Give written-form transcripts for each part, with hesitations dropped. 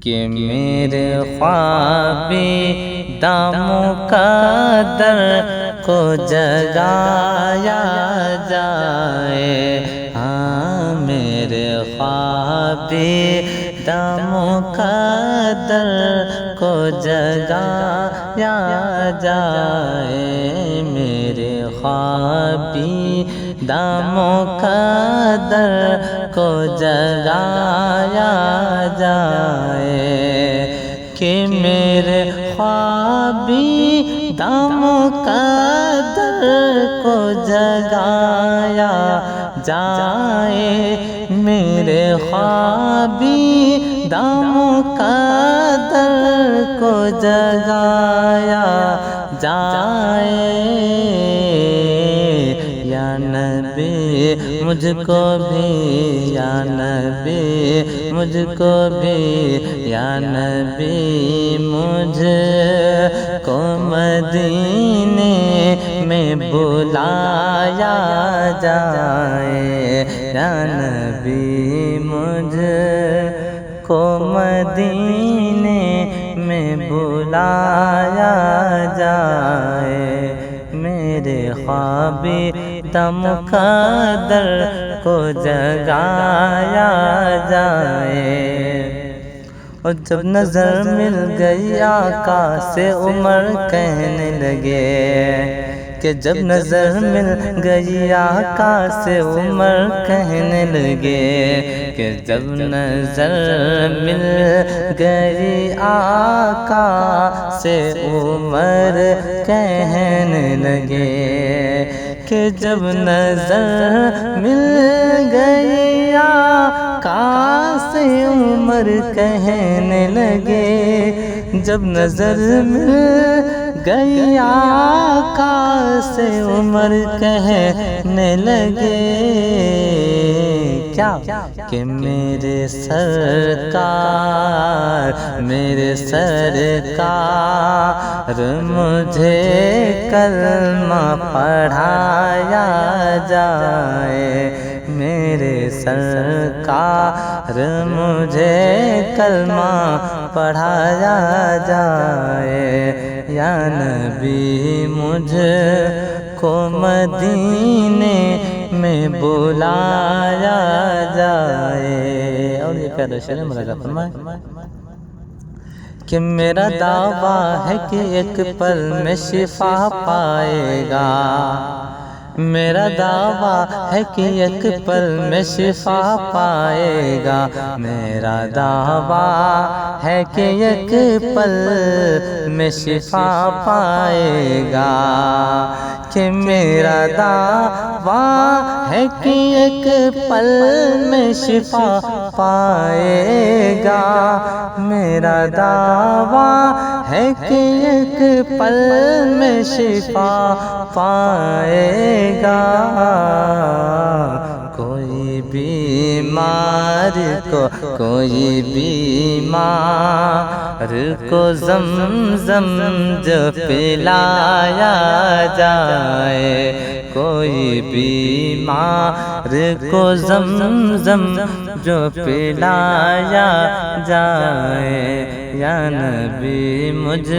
کہ میرے خوابی داموں کا در کو جگایا جائے، ہاں میرے خوابی داموں کا در کو جگایا جائے، میرے خوابی داموں کا در کو جگایا جائے، کہ میرے خوابی داموں کا در کو جگایا جائے، میرے خوابی داموں کا در کو جگایا جائے، یا نبی مجھ کو بھی، یا نبی مجھ کو بھی، یا نبی مجھ کو مدینے میں بلایا جائے، یا نبی مجھ کو مدینے میں بلایا جائے، میرے خوابی دم کا در کو جگایا جائے۔ اور جب نظر مل گئی آقا سے عمر کہنے لگے، کہ جب نظر مل گئی آقا سے عمر کہنے لگے، کہ جب نظر مل گئی آقا سے عمر کہنے لگے، کہ جب نظر مل گئی آقا سے عمر کہنے لگے، جب نظر مل گئی آقا سے عمر کہنے لگے، کیا کہ میرے سرکار، میرے سرکار مجھے کلمہ پڑھایا جائے، میرے سرکار مجھے کلمہ پڑھایا جائے، یا نبی مجھ کو مدینے میں بلایا جائے۔ اور یہ پیارا شعر مراجعہ فرمائیں کہ میرا دعویٰ ہے کہ ایک پل میں شفا پائے گا، میرا دعویٰ ہے کہ ایک پل میں شفا پائے گا، میرا دعویٰ ہے کہ ایک پل میں شفا پائے گا، کہ میرا دعویٰ ہے کہ ایک پل میں شفا پائے گا، میرا دعویٰ ہے کہ ایک پل میں شفا پائے گا، کوئی بیمار کو، کوئی بیمار کو زمزم جو پلایا جائے، کوئی بیمار کو زمزم جو پلایا جائے، یا نبی مجھ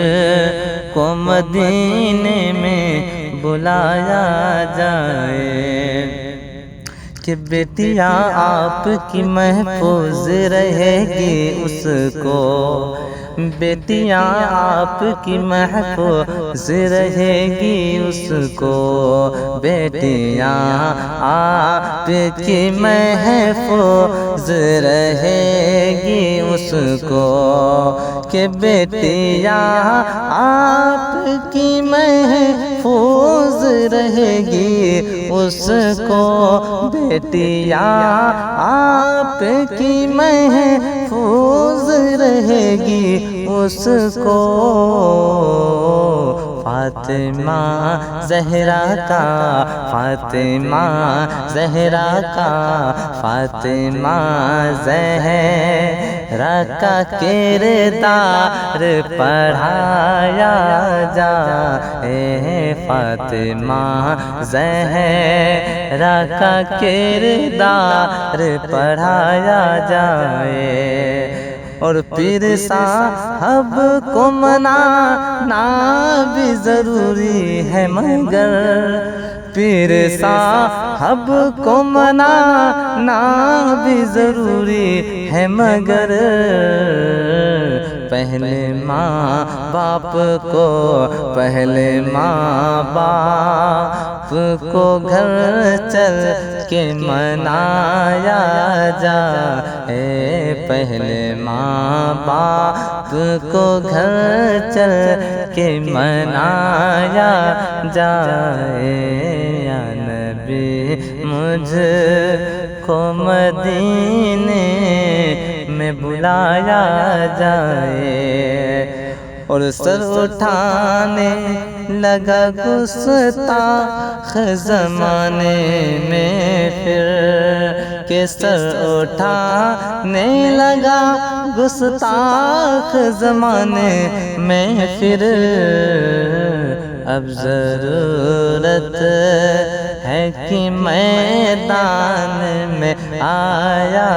کو مدینے میں بلایا جائے، کہ بیٹیاں آپ کی محفوظ رہے گی اس کو، بیٹیاں آپ کی محفوظ رہے گی اس کو، بیٹیاں آپ کی محفوظ رہے گی اس کو، کہ بیٹیاں آپ کی محفوظ رہے گی اس کو، بیٹیاں آپ کی محفوظ رہے گی اس کو، فاطمہ زہرا کا، فاطمہ زہرا کا، فاطمہ زہرا کا کردار پڑھایا جائے، فاطمہ زہرا کا کردار پڑھایا جائے، اور پیر صاحب کو منانا بھی ضروری ہے مگر پیر صاحب کو منانا بھی ضروری ہے مگر پہلے ماں باپ کو ماں باپ کو گھر چل کے منایا جائے پہلے ماں باپ کو گھر چل کے منایا جائے یا نبی مجھ کو مدینے میں بلایا جائے اور سر اٹھانے لگا گستاخ زمانے میں پھر کہ سر اٹھانے لگا گستاخ زمانے میں پھر اب ضرورت ہے کہ میدان میں آیا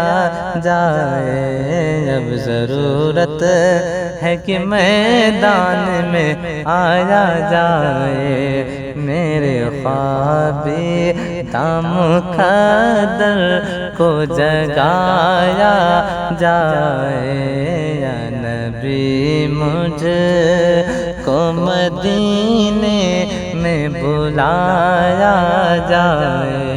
جائے اب ضرورت ہے کہ میدان میں آیا جائے میرے خوابی دم قدر کو جگایا جائے یا نبی مجھ کو مدینے میں بلایا جائے